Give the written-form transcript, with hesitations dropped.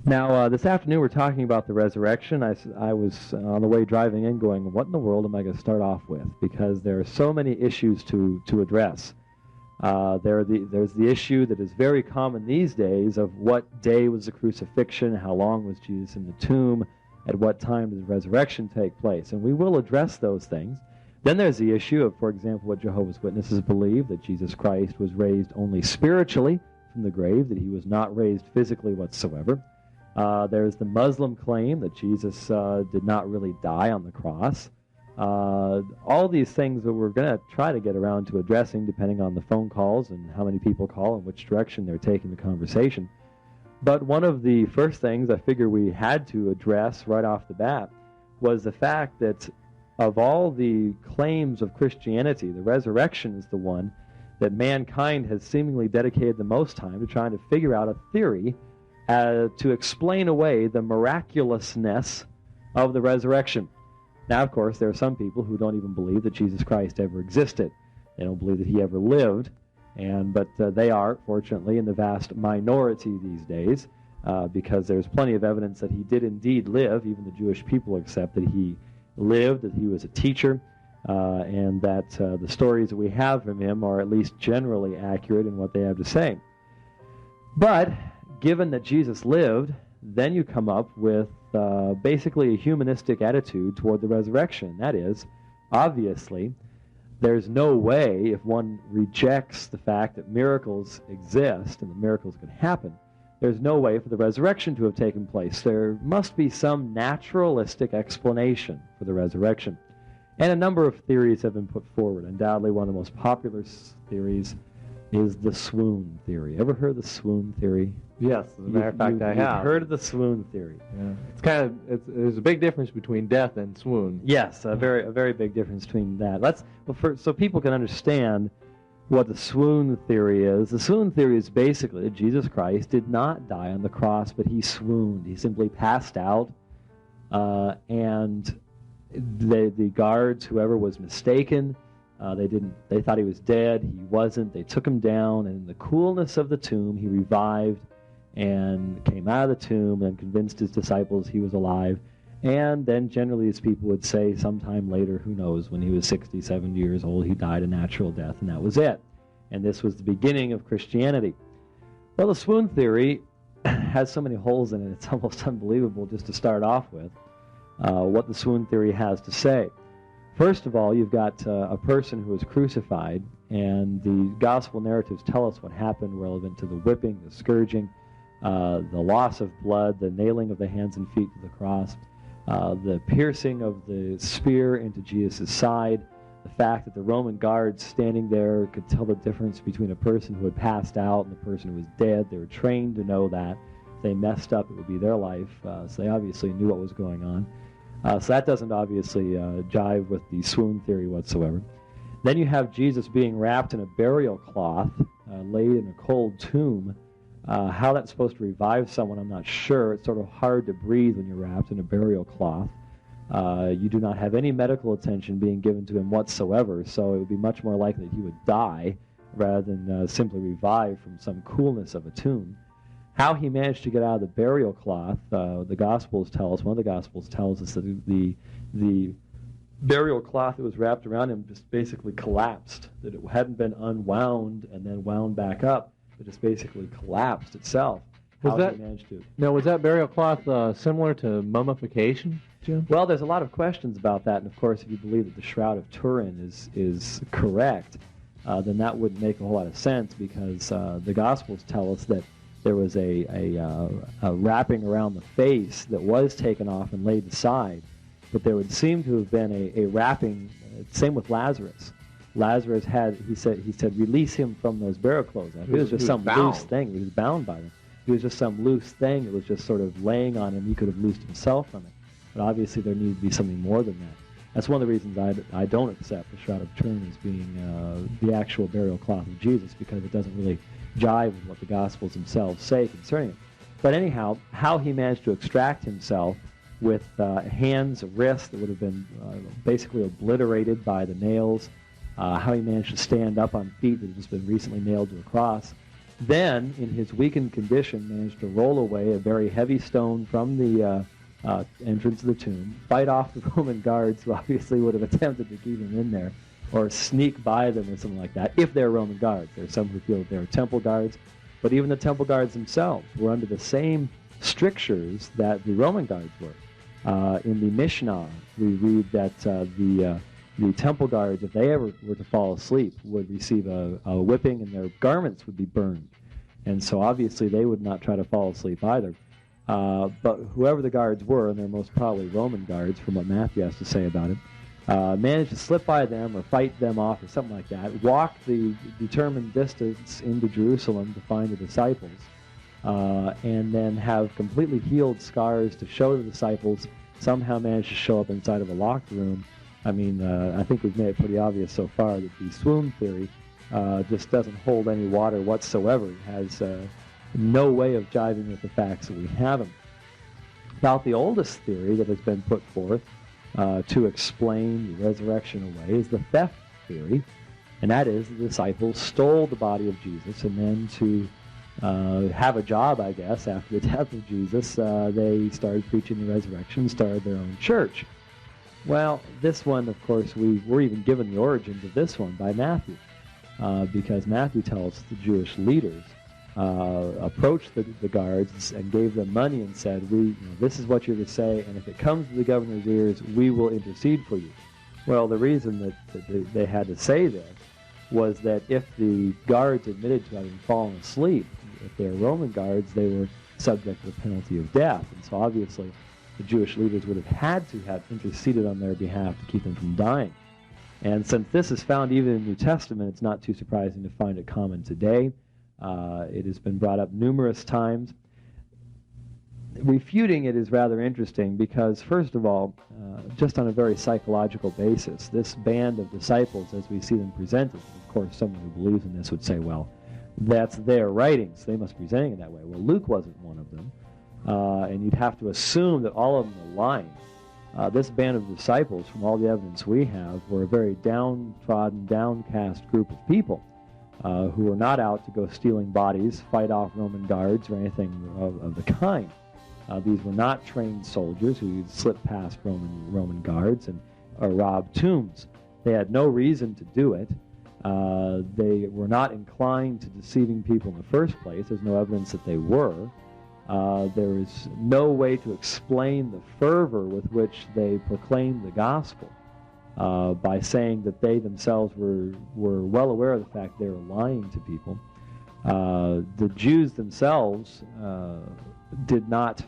Now, this afternoon we're talking about the resurrection. I was on the way driving in going, what in the world am I going to start off with? Because there are so many issues to address. There's the issue that is very common these days of what day was the crucifixion, how long was Jesus in the tomb, at what time did the resurrection take place. And we will address those things. Then there's the issue of, for example, what Jehovah's Witnesses believe, that Jesus Christ was raised only spiritually from the grave, that he was not raised physically whatsoever. There's the Muslim claim that Jesus did not really die on the cross. All these things that we're going to try to get around to addressing depending on the phone calls and how many people call and which direction they're taking the conversation. But one of the first things I figure we had to address right off the bat was the fact that of all the claims of Christianity, the resurrection is the one that mankind has seemingly dedicated the most time to trying to figure out a theory to explain away the miraculousness of the resurrection. Now, of course, there are some people who don't even believe that Jesus Christ ever existed. They don't believe that he ever lived, but they are, fortunately, in the vast minority these days, because there's plenty of evidence that he did indeed live. Even the Jewish people accept that he lived, that he was a teacher, and that the stories that we have from him are at least generally accurate in what they have to say. But given that Jesus lived, then you come up with basically a humanistic attitude toward the resurrection. That is, obviously, there's no way, if one rejects the fact that miracles exist and that miracles can happen, there's no way for the resurrection to have taken place. There must be some naturalistic explanation for the resurrection. And a number of theories have been put forward. Undoubtedly, one of the most popular theories is the swoon theory. Ever heard of the swoon theory? Yes, as a matter of fact, I have. You've heard of the swoon theory. Yeah. There's a big difference between death and swoon. Yes, a very big difference between that. So people can understand what the swoon theory is. The swoon theory is basically that Jesus Christ did not die on the cross, but he swooned. He simply passed out, and the guards, whoever was mistaken, they thought he was dead. He wasn't. They took him down, and in the coolness of the tomb, he revived and came out of the tomb and convinced his disciples he was alive. And then generally, as people would say, sometime later, who knows, when he was 60, 70 years old, he died a natural death, and that was it. And this was the beginning of Christianity. Well, the swoon theory has so many holes in it, it's almost unbelievable just to start off with what the swoon theory has to say. First of all, you've got a person who was crucified, and the gospel narratives tell us what happened relevant to the whipping, the scourging, the loss of blood, the nailing of the hands and feet to the cross, the piercing of the spear into Jesus' side, the fact that the Roman guards standing there could tell the difference between a person who had passed out and the person who was dead. They were trained to know that. If they messed up, it would be their life, so they obviously knew what was going on. So that doesn't obviously jive with the swoon theory whatsoever. Then you have Jesus being wrapped in a burial cloth, laid in a cold tomb. How that's supposed to revive someone, I'm not sure. It's sort of hard to breathe when you're wrapped in a burial cloth. You do not have any medical attention being given to him whatsoever, so it would be much more likely that he would die rather than simply revive from some coolness of a tomb. How he managed to get out of the burial cloth, the Gospels tell us, one of the Gospels tells us that the burial cloth that was wrapped around him just basically collapsed, that it hadn't been unwound and then wound back up, but just basically collapsed itself. How he managed to. Now, was that burial cloth similar to mummification, Jim? Well, there's a lot of questions about that, and of course, if you believe that the Shroud of Turin is correct, then that wouldn't make a whole lot of sense, because the Gospels tell us that there was a wrapping around the face that was taken off and laid aside, but there would seem to have been a wrapping. Same with Lazarus. Lazarus he said, release him from those burial clothes. It was just some loose thing. He was bound by them. It was just some loose thing. It was just sort of laying on him. He could have loosed himself from it. But obviously there needed to be something more than that. That's one of the reasons I don't accept the Shroud of Turin as being the actual burial cloth of Jesus, because it doesn't really jive with what the Gospels themselves say concerning it. But anyhow, how he managed to extract himself with hands, wrists that would have been basically obliterated by the nails, how he managed to stand up on feet that had just been recently nailed to a cross, then, in his weakened condition, managed to roll away a very heavy stone from the entrance of the tomb, fight off the Roman guards who obviously would have attempted to keep him in there, or sneak by them or something like that, if they're Roman guards. There are some who feel that they're temple guards, but even the temple guards themselves were under the same strictures that the Roman guards were. In the Mishnah, we read that the temple guards, if they ever were to fall asleep, would receive a whipping and their garments would be burned. And so obviously they would not try to fall asleep either. But whoever the guards were, and they're most probably Roman guards from what Matthew has to say about it, managed to slip by them or fight them off or something like that, walk the determined distance into Jerusalem to find the disciples, and then have completely healed scars to show the disciples, somehow managed to show up inside of a locked room. I mean, I think we've made it pretty obvious so far that the swoon theory just doesn't hold any water whatsoever. It has no way of jiving with the facts that we have them. About the oldest theory that has been put forth to explain the resurrection away is the theft theory, and that is the disciples stole the body of Jesus, and then to have a job, I guess, after the death of Jesus, they started preaching the resurrection, started their own church. Well, this one, of course, we were even given the origins of this one by Matthew, because Matthew tells the Jewish leaders approached the guards and gave them money and said, this is what you're to say, and if it comes to the governor's ears, we will intercede for you. Well, the reason that they had to say this was that if the guards admitted to having fallen asleep, if they were Roman guards, they were subject to the penalty of death. And so obviously the Jewish leaders would have had to have interceded on their behalf to keep them from dying. And since this is found even in the New Testament, it's not too surprising to find it common today. It has been brought up numerous times. Refuting it is rather interesting because, first of all, just on a very psychological basis, this band of disciples, as we see them presented, of course, someone who believes in this would say, well, that's their writings. They must be presenting it that way. Well, Luke wasn't one of them. And you'd have to assume that all of them are lying. This band of disciples, from all the evidence we have, were a very downtrodden, downcast group of people who were not out to go stealing bodies, fight off Roman guards, or anything of the kind. These were not trained soldiers who slipped past Roman guards and robbed tombs. They had no reason to do it. They were not inclined to deceiving people in the first place. There's no evidence that they were. There is no way to explain the fervor with which they proclaimed the gospel by saying that they themselves were well aware of the fact they were lying to people. The Jews themselves did not